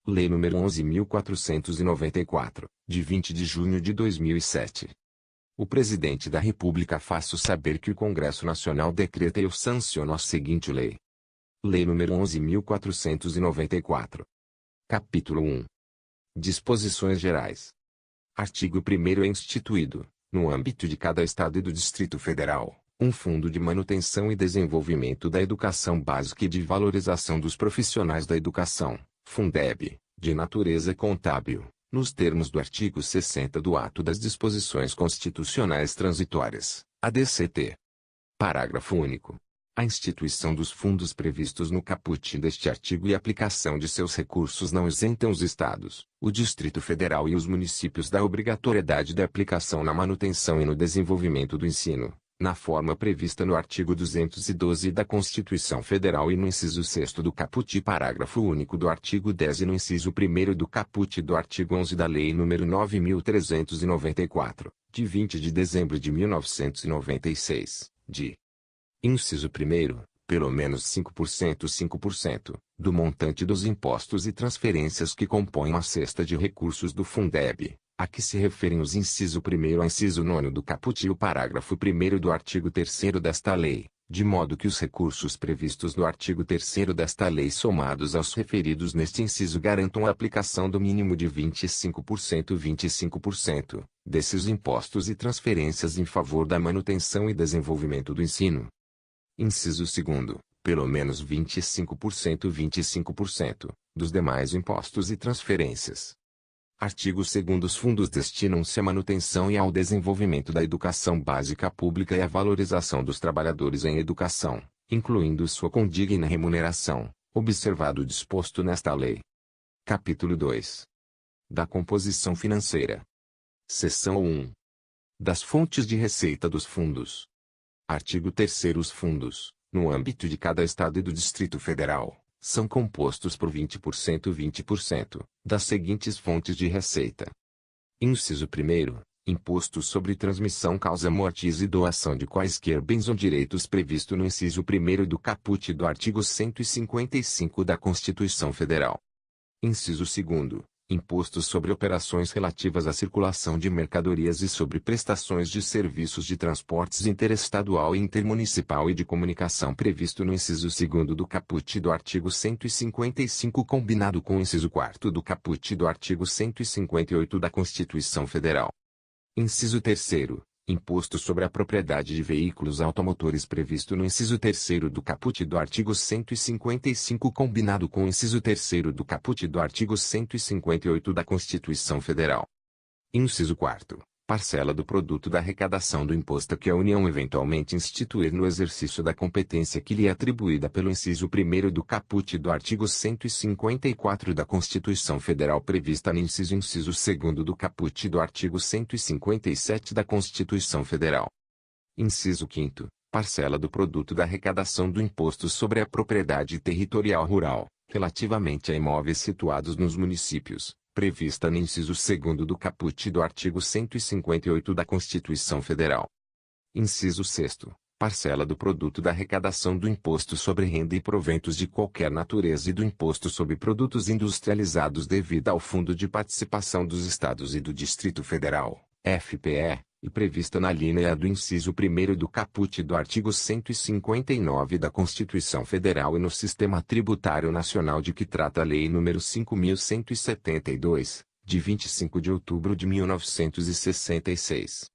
Lei nº 11.494, de 20 de junho de 2007. O Presidente da República faço saber que o Congresso Nacional decreta e eu sanciono a seguinte lei. Lei nº 11.494. Capítulo 1. Disposições Gerais. Artigo 1º é instituído, no âmbito de cada Estado e do Distrito Federal, um Fundo de Manutenção e Desenvolvimento da Educação Básica e de Valorização dos Profissionais da Educação, Fundeb, de natureza contábil, nos termos do artigo 60 do Ato das Disposições Constitucionais Transitórias, ADCT. Parágrafo único. A instituição dos fundos previstos no caput deste artigo e a aplicação de seus recursos não isentam os Estados, o Distrito Federal e os municípios da obrigatoriedade da aplicação na manutenção e no desenvolvimento do ensino, na forma prevista no artigo 212 da Constituição Federal e no inciso 6º do caput e parágrafo único do artigo 10 e no inciso 1º do caput do artigo 11 da Lei nº 9.394, de 20 de dezembro de 1996, de inciso 1º, pelo menos 5% do montante dos impostos e transferências que compõem a cesta de recursos do Fundeb, a que se referem os inciso 1º ao inciso 9º do caput e o parágrafo 1º do artigo 3º desta lei, de modo que os recursos previstos no artigo 3º desta lei somados aos referidos neste inciso garantam a aplicação do mínimo de 25% desses impostos e transferências em favor da manutenção e desenvolvimento do ensino. Inciso 2º, pelo menos 25% dos demais impostos e transferências. Artigo 2º. Os fundos destinam-se à manutenção e ao desenvolvimento da educação básica pública e à valorização dos trabalhadores em educação, incluindo sua condigna remuneração, observado o disposto nesta lei. Capítulo 2. Da composição financeira. Seção 1. Das fontes de receita dos fundos. Artigo 3º. Os fundos, no âmbito de cada Estado e do Distrito Federal, são compostos por 20% das seguintes fontes de receita. Inciso 1º. Imposto sobre transmissão causa-mortis e doação de quaisquer bens ou direitos previsto no inciso 1º do caput do artigo 155 da Constituição Federal. Inciso 2º. Imposto sobre operações relativas à circulação de mercadorias e sobre prestações de serviços de transportes interestadual e intermunicipal e de comunicação previsto no inciso 2º do caput do artigo 155 combinado com o inciso 4º do caput do artigo 158 da Constituição Federal. Inciso 3º. Imposto sobre a propriedade de veículos automotores previsto no inciso 3º do caput do artigo 155 combinado com o inciso 3º do caput do artigo 158 da Constituição Federal. Inciso 4º. Parcela do produto da arrecadação do imposto que a União eventualmente instituir no exercício da competência que lhe é atribuída pelo inciso 1º do caput do artigo 154 da Constituição Federal prevista no inciso 2º do caput do artigo 157 da Constituição Federal. Inciso 5º. Parcela do produto da arrecadação do imposto sobre a propriedade territorial rural, relativamente a imóveis situados nos municípios, prevista no inciso 2º do caput do artigo 158 da Constituição Federal. Inciso 6º. Parcela do produto da arrecadação do imposto sobre renda e proventos de qualquer natureza e do imposto sobre produtos industrializados devida ao Fundo de Participação dos Estados e do Distrito Federal, FPE, e prevista na linha do inciso 1º do caput do artigo 159 da Constituição Federal e no Sistema Tributário Nacional de que trata a Lei nº 5.172, de 25 de outubro de 1966.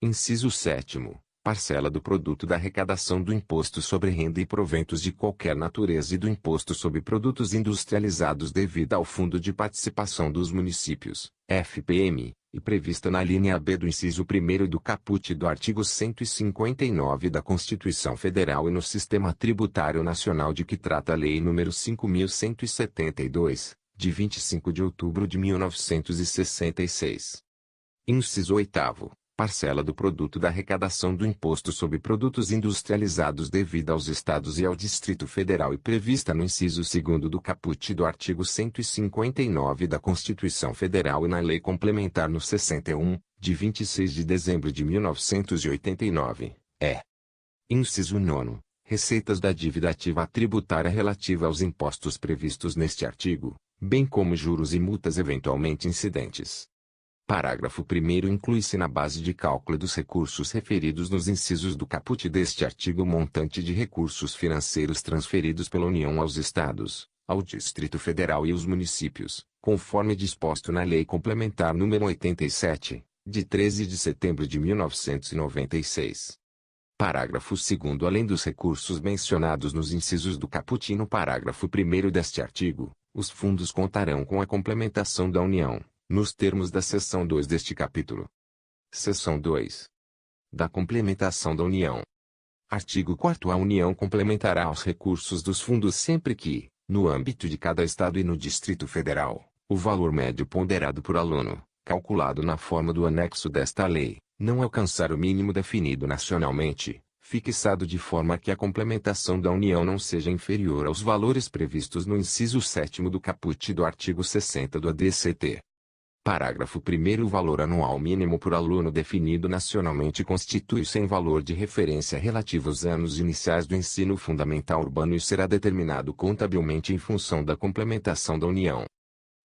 Inciso 7º. Parcela do produto da arrecadação do imposto sobre renda e proventos de qualquer natureza e do imposto sobre produtos industrializados devida ao Fundo de Participação dos Municípios, FPM, e prevista na linha B do inciso 1º do caput do artigo 159 da Constituição Federal e no Sistema Tributário Nacional de que trata a Lei nº 5.172, de 25 de outubro de 1966. Inciso 8º. Parcela do produto da arrecadação do imposto sobre produtos industrializados devida aos Estados e ao Distrito Federal e prevista no inciso 2º do caput do artigo 159 da Constituição Federal e na Lei Complementar no 61, de 26 de dezembro de 1989, Inciso 9. Receitas da dívida ativa tributária relativa aos impostos previstos neste artigo, bem como juros e multas eventualmente incidentes. Parágrafo 1º. Inclui-se na base de cálculo dos recursos referidos nos incisos do caput deste artigo o montante de recursos financeiros transferidos pela União aos Estados, ao Distrito Federal e aos municípios, conforme disposto na Lei Complementar nº 87, de 13 de setembro de 1996. Parágrafo 2º. Além dos recursos mencionados nos incisos do caput e no parágrafo 1º deste artigo, os fundos contarão com a complementação da União, nos termos da seção 2 deste capítulo. Seção 2. Da complementação da União. Artigo 4º. A União complementará os recursos dos fundos sempre que, no âmbito de cada Estado e no Distrito Federal, o valor médio ponderado por aluno, calculado na forma do anexo desta lei, não alcançar o mínimo definido nacionalmente, fixado de forma que a complementação da União não seja inferior aos valores previstos no inciso 7º do caput do artigo 60 do ADCT. Parágrafo 1º. O valor anual mínimo por aluno definido nacionalmente constitui-se em valor de referência relativo aos anos iniciais do ensino fundamental urbano e será determinado contabilmente em função da complementação da União.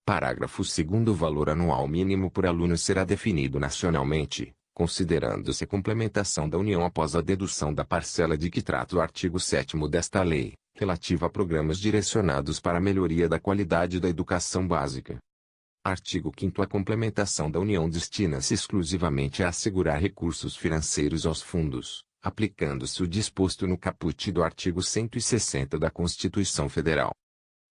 Parágrafo 2º. O valor anual mínimo por aluno será definido nacionalmente, considerando-se a complementação da União após a dedução da parcela de que trata o artigo 7º desta lei, relativa a programas direcionados para a melhoria da qualidade da educação básica. Artigo 5º. A complementação da União destina-se exclusivamente a assegurar recursos financeiros aos fundos, aplicando-se o disposto no caput do artigo 160 da Constituição Federal.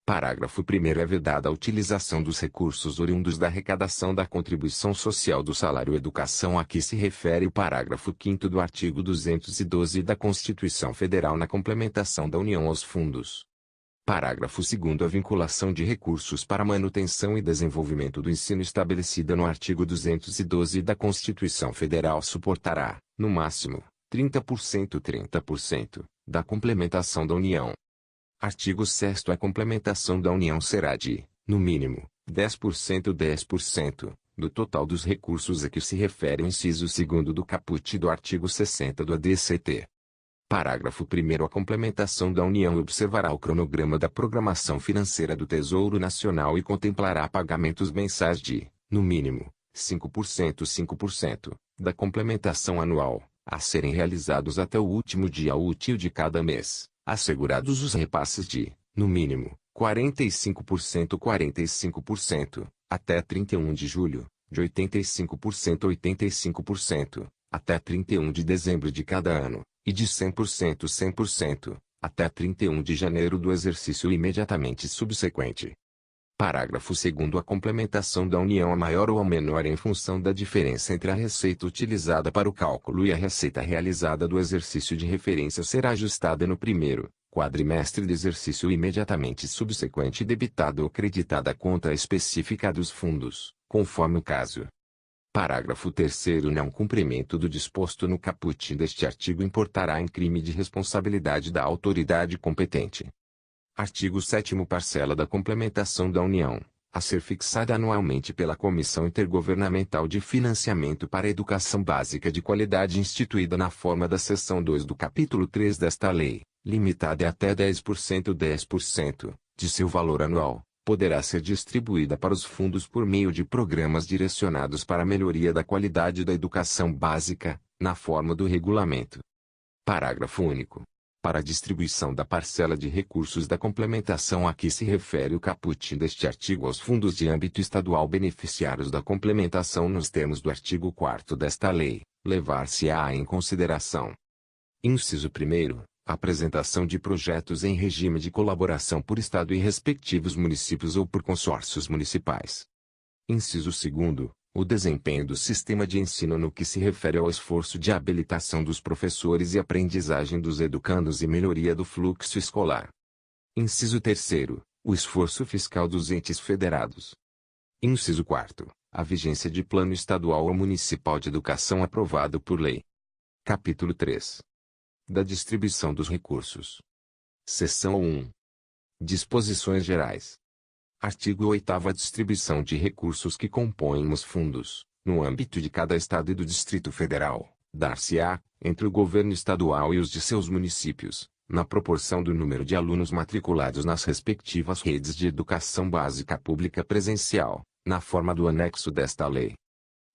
Parágrafo 1º. É vedada a utilização dos recursos oriundos da arrecadação da contribuição social do salário educação a que se refere o parágrafo 5º do artigo 212 da Constituição Federal na complementação da União aos fundos. Parágrafo 2º. A vinculação de recursos para manutenção e desenvolvimento do ensino estabelecida no artigo 212 da Constituição Federal suportará, no máximo, 30% da complementação da União. Artigo 6º. A complementação da União será de, no mínimo, 10% do total dos recursos a que se refere o inciso 2º do caput do artigo 60 do ADCT. Parágrafo 1º. A complementação da União observará o cronograma da programação financeira do Tesouro Nacional e contemplará pagamentos mensais de, no mínimo, 5% da complementação anual, a serem realizados até o último dia útil de cada mês, assegurados os repasses de, no mínimo, 45%, até 31 de julho, de 85%, até 31 de dezembro de cada ano, e de 100%, até 31 de janeiro do exercício imediatamente subsequente. Parágrafo 2º. A complementação da União a maior ou a menor em função da diferença entre a receita utilizada para o cálculo e a receita realizada do exercício de referência será ajustada no primeiro quadrimestre do exercício imediatamente subsequente e debitada ou creditada a conta específica dos fundos, conforme o caso. Parágrafo 3º. Não cumprimento do disposto no caput deste artigo importará em crime de responsabilidade da autoridade competente. Artigo 7º. Parcela da complementação da União, a ser fixada anualmente pela Comissão Intergovernamental de Financiamento para a Educação Básica de Qualidade instituída na forma da seção 2 do capítulo 3 desta lei, limitada a até 10% de seu valor anual, poderá ser distribuída para os fundos por meio de programas direcionados para a melhoria da qualidade da educação básica, na forma do regulamento. Parágrafo único. Para a distribuição da parcela de recursos da complementação a que se refere o caput deste artigo aos fundos de âmbito estadual beneficiários da complementação nos termos do artigo 4º desta lei, levar-se-á em consideração: inciso 1º, a apresentação de projetos em regime de colaboração por Estado e respectivos municípios ou por consórcios municipais. Inciso 2º, o desempenho do sistema de ensino no que se refere ao esforço de habilitação dos professores e aprendizagem dos educandos e melhoria do fluxo escolar. Inciso 3º, o esforço fiscal dos entes federados. Inciso 4º, a vigência de plano estadual ou municipal de educação aprovado por lei. Capítulo 3. Da distribuição dos recursos. Seção 1. Disposições gerais. Artigo 8º. A distribuição de recursos que compõem os fundos, no âmbito de cada Estado e do Distrito Federal, dar-se-á, entre o governo estadual e os de seus municípios, na proporção do número de alunos matriculados nas respectivas redes de educação básica pública presencial, na forma do anexo desta lei.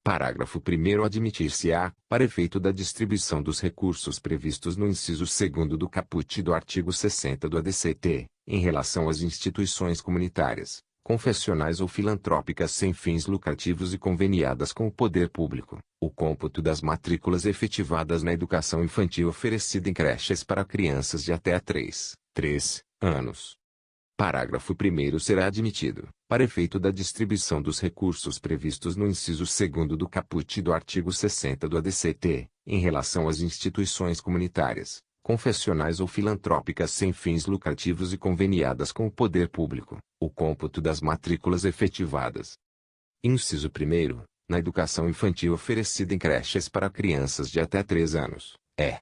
Parágrafo 1º. Admitir-se-á, para efeito da distribuição dos recursos previstos no inciso 2º do caput do artigo 60 do ADCT, em relação às instituições comunitárias, confessionais ou filantrópicas sem fins lucrativos e conveniadas com o poder público, o cômputo das matrículas efetivadas na educação infantil oferecida em creches para crianças de até 3 anos. Parágrafo 1º. Será admitido, para efeito da distribuição dos recursos previstos no inciso 2º do caput do artigo 60 do ADCT, em relação às instituições comunitárias, confessionais ou filantrópicas sem fins lucrativos e conveniadas com o poder público, o cômputo das matrículas efetivadas. Inciso 1º. Na educação infantil oferecida em creches para crianças de até 3 anos, é.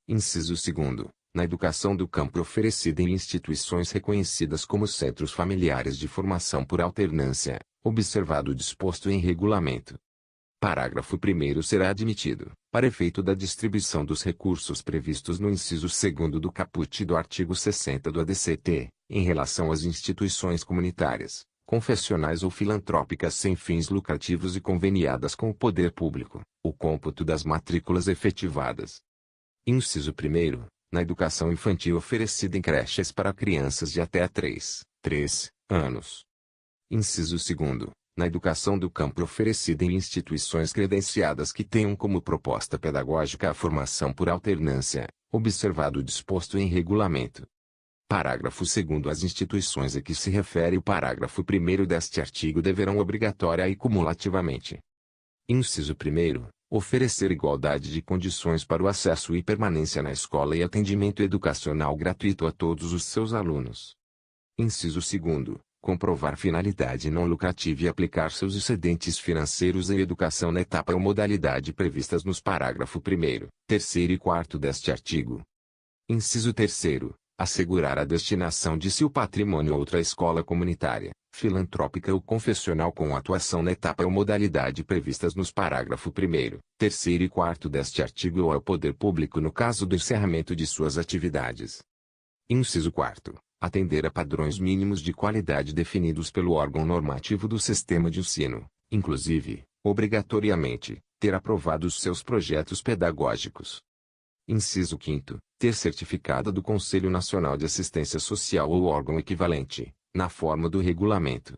Inciso 2º. Na educação do campo oferecida em instituições reconhecidas como centros familiares de formação por alternância, observado o disposto em regulamento. Parágrafo 1º. Será admitido, para efeito da distribuição dos recursos previstos no inciso 2º do caput do artigo 60 do ADCT, em relação às instituições comunitárias, confessionais ou filantrópicas sem fins lucrativos e conveniadas com o poder público, o cômputo das matrículas efetivadas. Inciso 1º. Na educação infantil oferecida em creches para crianças de até 3 anos. Inciso 2º. Na educação do campo oferecida em instituições credenciadas que tenham como proposta pedagógica a formação por alternância, observado o disposto em regulamento. Parágrafo 2º. As instituições a que se refere o parágrafo 1º deste artigo deverão obrigatória e cumulativamente. Inciso 1º. Oferecer igualdade de condições para o acesso e permanência na escola e atendimento educacional gratuito a todos os seus alunos. Inciso 2º. Comprovar finalidade não lucrativa e aplicar seus excedentes financeiros em educação na etapa ou modalidade previstas nos parágrafo 1º, 3º e 4º deste artigo. Inciso 3º. Assegurar a destinação de seu patrimônio a outra escola comunitária, filantrópica ou confessional com atuação na etapa ou modalidade previstas nos parágrafo 1º, 3º e 4º deste artigo ou ao poder público no caso do encerramento de suas atividades. Inciso 4º. Atender a padrões mínimos de qualidade definidos pelo órgão normativo do sistema de ensino, inclusive, obrigatoriamente, ter aprovado os seus projetos pedagógicos. Inciso 5º. Ter certificado do Conselho Nacional de Assistência Social ou órgão equivalente, na forma do regulamento.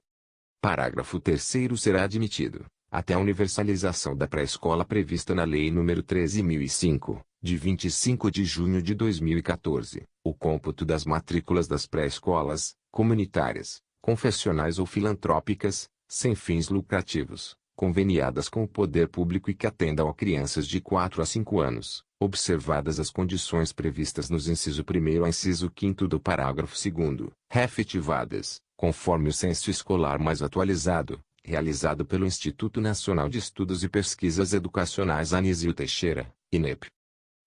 Parágrafo 3º. Será admitido, até a universalização da pré-escola prevista na Lei nº 13.005, de 25 de junho de 2014, o cômputo das matrículas das pré-escolas, comunitárias, confessionais ou filantrópicas, sem fins lucrativos, conveniadas com o poder público e que atendam a crianças de 4 a 5 anos, observadas as condições previstas nos inciso 1º a inciso 5º do parágrafo 2º, efetivadas, conforme o censo escolar mais atualizado, realizado pelo Instituto Nacional de Estudos e Pesquisas Educacionais Anísio Teixeira, INEP.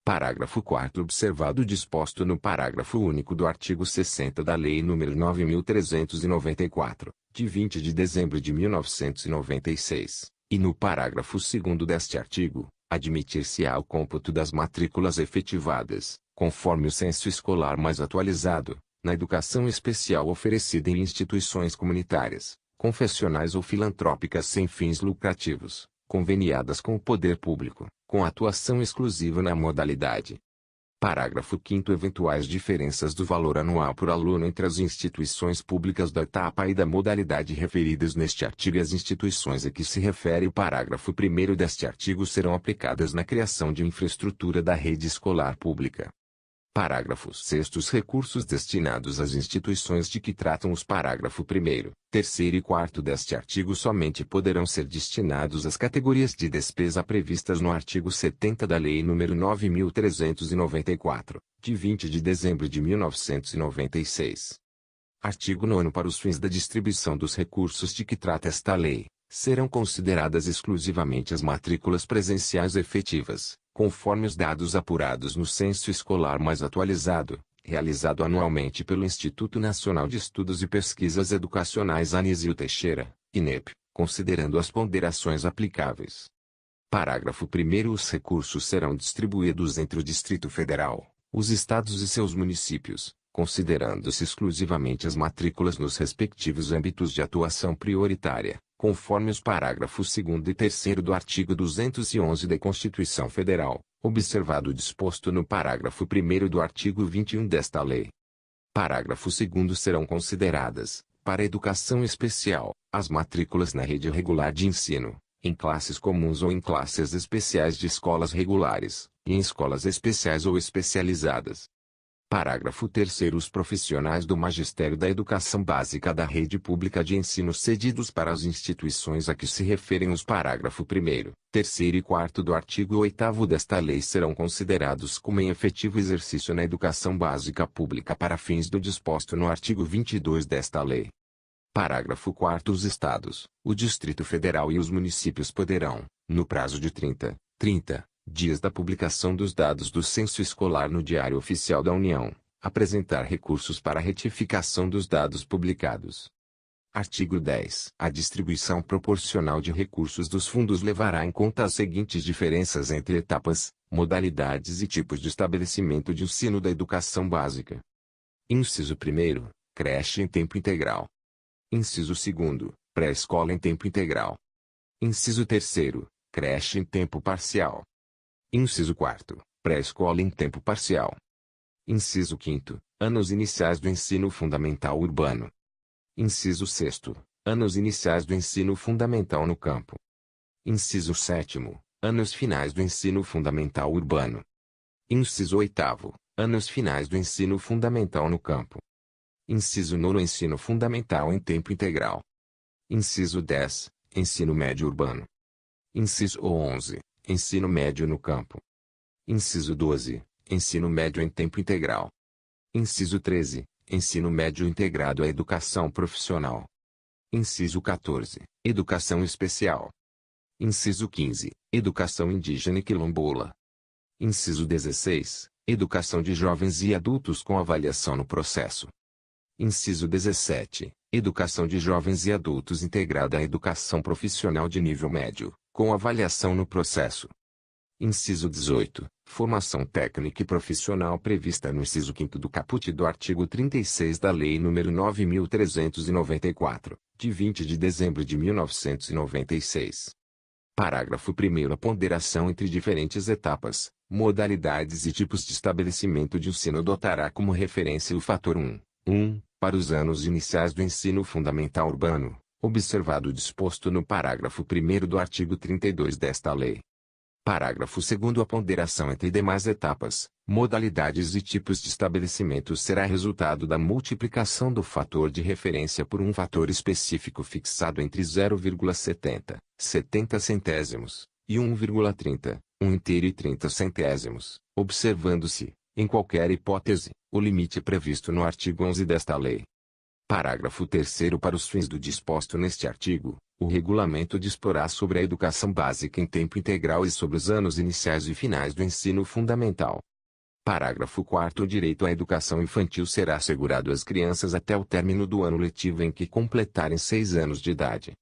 Parágrafo 4º. Observado o disposto no parágrafo único do artigo 60 da Lei nº 9.394, de 20 de dezembro de 1996, e no parágrafo 2º deste artigo, admitir-se-á o cômputo das matrículas efetivadas, conforme o censo escolar mais atualizado, na educação especial oferecida em instituições comunitárias, confessionais ou filantrópicas sem fins lucrativos, conveniadas com o poder público, com atuação exclusiva na modalidade. Parágrafo 5º. Eventuais diferenças do valor anual por aluno entre as instituições públicas da etapa e da modalidade referidas neste artigo e as instituições a que se refere o parágrafo 1º deste artigo serão aplicadas na criação de infraestrutura da rede escolar pública. Parágrafo 6º. Os recursos destinados às instituições de que tratam os parágrafo 1º, 3º e 4º deste artigo somente poderão ser destinados às categorias de despesa previstas no artigo 70 da Lei nº 9.394, de 20 de dezembro de 1996. Artigo 9º. Para os fins da distribuição dos recursos de que trata esta lei, serão consideradas exclusivamente as matrículas presenciais efetivas, conforme os dados apurados no censo escolar mais atualizado, realizado anualmente pelo Instituto Nacional de Estudos e Pesquisas Educacionais Anísio Teixeira, INEP, considerando as ponderações aplicáveis. Parágrafo 1º. Os recursos serão distribuídos entre o Distrito Federal, os estados e seus municípios, considerando-se exclusivamente as matrículas nos respectivos âmbitos de atuação prioritária, conforme os parágrafos 2º e 3º do artigo 211 da Constituição Federal, observado o disposto no parágrafo 1º do artigo 21 desta lei. Parágrafo 2º serão consideradas, para a educação especial, as matrículas na rede regular de ensino, em classes comuns ou em classes especiais de escolas regulares, e em escolas especiais ou especializadas. Parágrafo 3º Os profissionais do Magistério da Educação Básica da Rede Pública de Ensino cedidos para as instituições a que se referem os parágrafo 1º, 3º e 4º do artigo 8º desta lei serão considerados como em efetivo exercício na educação básica pública para fins do disposto no artigo 22 desta lei. Parágrafo 4º Os Estados, o Distrito Federal e os municípios poderão, no prazo de 30 dias da publicação dos dados do censo escolar no Diário Oficial da União, apresentar recursos para retificação dos dados publicados. Artigo 10. A distribuição proporcional de recursos dos fundos levará em conta as seguintes diferenças entre etapas, modalidades e tipos de estabelecimento de ensino da educação básica. Inciso 1º, creche em tempo integral. Inciso 2º, pré-escola em tempo integral. Inciso 3º, creche em tempo parcial. Inciso 4º, pré-escola em tempo parcial. Inciso 5º, anos iniciais do ensino fundamental urbano. Inciso 6º, anos iniciais do ensino fundamental no campo. Inciso 7º, anos finais do ensino fundamental urbano. Inciso 8º, anos finais do ensino fundamental no campo. Inciso 9º, ensino fundamental em tempo integral. Inciso 10, ensino médio urbano. Inciso 11, ensino médio no campo. Inciso 12, ensino médio em tempo integral. Inciso 13, ensino médio integrado à educação profissional. Inciso 14, educação especial. Inciso 15, educação indígena e quilombola. Inciso 16, educação de jovens e adultos com avaliação no processo. Inciso 17, educação de jovens e adultos integrada à educação profissional de nível médio, com avaliação no processo. Inciso 18, formação técnica e profissional prevista no inciso 5º do caput do artigo 36 da Lei nº 9.394, de 20 de dezembro de 1996. Parágrafo 1º A ponderação entre diferentes etapas, modalidades e tipos de estabelecimento de ensino adotará como referência o fator 1, para os anos iniciais do ensino fundamental urbano, observado o disposto no parágrafo 1º do artigo 32 desta lei. Parágrafo 2º A ponderação entre demais etapas, modalidades e tipos de estabelecimento será resultado da multiplicação do fator de referência por um fator específico fixado entre 0,70, 70 centésimos, e 1,30, 1 inteiro e 30 centésimos, observando-se, em qualquer hipótese, o limite previsto no artigo 11 desta lei. Parágrafo 3º Para os fins do disposto neste artigo, o regulamento disporá sobre a educação básica em tempo integral e sobre os anos iniciais e finais do ensino fundamental. Parágrafo 4º O direito à educação infantil será assegurado às crianças até o término do ano letivo em que completarem 6 anos de idade.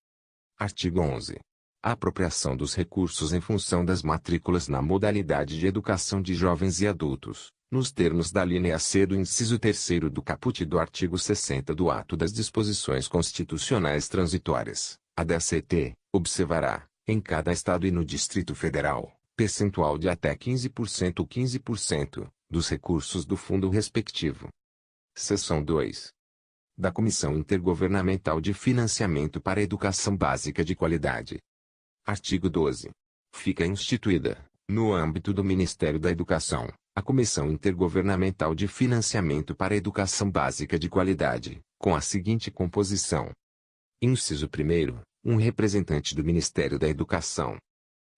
Artigo 11. A apropriação dos recursos em função das matrículas na modalidade de educação de jovens e adultos, nos termos da linha C do inciso 3º do caput do artigo 60 do Ato das Disposições Constitucionais Transitórias, ADCT, observará, em cada estado e no Distrito Federal, percentual de até 15% ou 15%, dos recursos do fundo respectivo. Seção 2. Da Comissão Intergovernamental de Financiamento para a Educação Básica de Qualidade. Artigo 12. Fica instituída, no âmbito do Ministério da Educação, a Comissão Intergovernamental de Financiamento para a Educação Básica de Qualidade, com a seguinte composição. Inciso 1º, um representante do Ministério da Educação.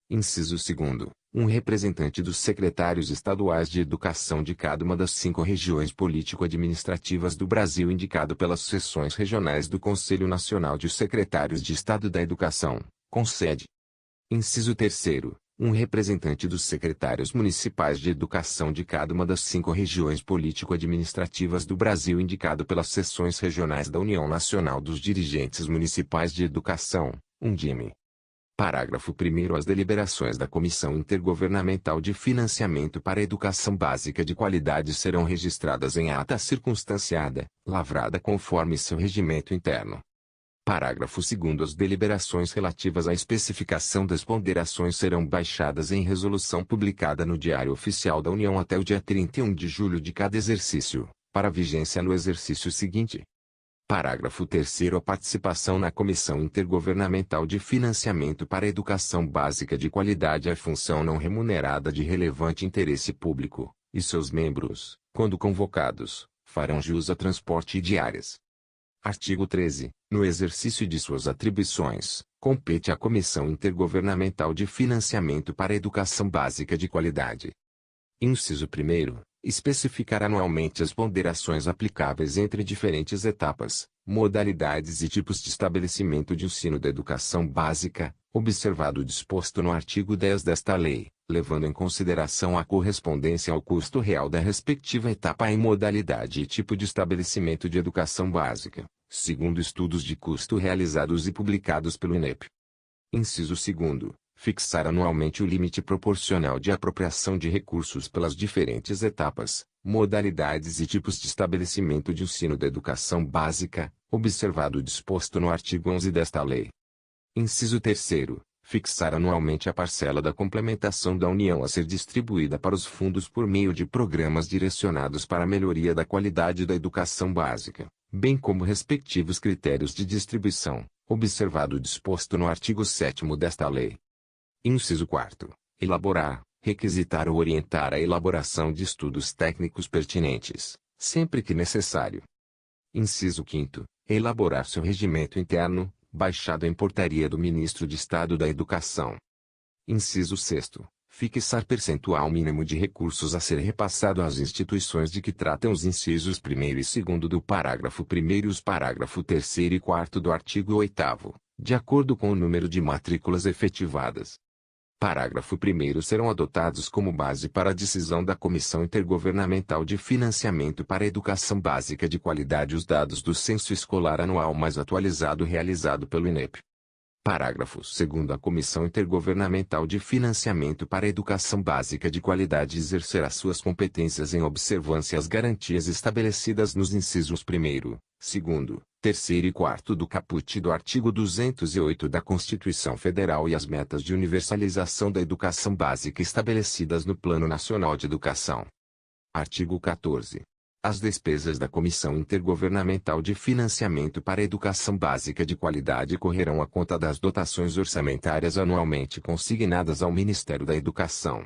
Inciso 2º, um representante dos secretários estaduais de educação de cada uma das 5 regiões político-administrativas do Brasil indicado pelas seções regionais do Conselho Nacional de Secretários de Estado da Educação, CONSED. Inciso 3º, um representante dos secretários municipais de educação de cada uma das 5 regiões político-administrativas do Brasil indicado pelas seções regionais da União Nacional dos Dirigentes Municipais de Educação, UNDIME. Parágrafo 1º. As deliberações da Comissão Intergovernamental de Financiamento para a Educação Básica de Qualidade serão registradas em ata circunstanciada, lavrada conforme seu regimento interno. Parágrafo 2º. As deliberações relativas à especificação das ponderações serão baixadas em resolução publicada no Diário Oficial da União até o dia 31 de julho de cada exercício, para vigência no exercício seguinte. Parágrafo 3º. A participação na Comissão Intergovernamental de Financiamento para a Educação Básica de Qualidade é função não remunerada de relevante interesse público, e seus membros, quando convocados, farão jus a transporte e diárias. Artigo 13. No exercício de suas atribuições, compete à Comissão Intergovernamental de Financiamento para a Educação Básica de Qualidade. Inciso 1º. Especificar anualmente as ponderações aplicáveis entre diferentes etapas, modalidades e tipos de estabelecimento de ensino da educação básica, observado o disposto no artigo 10 desta lei, levando em consideração a correspondência ao custo real da respectiva etapa em modalidade e tipo de estabelecimento de educação básica, segundo estudos de custo realizados e publicados pelo INEP. Inciso 2º. Fixar anualmente o limite proporcional de apropriação de recursos pelas diferentes etapas, modalidades e tipos de estabelecimento de ensino da educação básica, observado o disposto no artigo 11 desta lei. Inciso 3º. Fixar anualmente a parcela da complementação da União a ser distribuída para os fundos por meio de programas direcionados para a melhoria da qualidade da educação básica, bem como respectivos critérios de distribuição, observado o disposto no artigo 7º desta lei. Inciso 4º. Elaborar, requisitar ou orientar a elaboração de estudos técnicos pertinentes, sempre que necessário. Inciso 5º. Elaborar seu regimento interno, baixado em portaria do Ministro de Estado da Educação. Inciso 6º. Fixar percentual mínimo de recursos a ser repassado às instituições de que tratam os incisos 1º e 2º do parágrafo 1º e os parágrafo 3º e 4º do artigo 8º, de acordo com o número de matrículas efetivadas. Parágrafo 1º. Serão adotados como base para a decisão da Comissão Intergovernamental de Financiamento para a Educação Básica de Qualidade os dados do Censo Escolar Anual mais atualizado realizado pelo INEP. Parágrafo 2º. A Comissão Intergovernamental de Financiamento para a Educação Básica de Qualidade exercerá suas competências em observância às garantias estabelecidas nos incisos 1º, 2º, 3º e 4º do caput do artigo 208 da Constituição Federal e às metas de universalização da educação básica estabelecidas no Plano Nacional de Educação. Artigo 14. As despesas da Comissão Intergovernamental de Financiamento para a Educação Básica de Qualidade correrão à conta das dotações orçamentárias anualmente consignadas ao Ministério da Educação.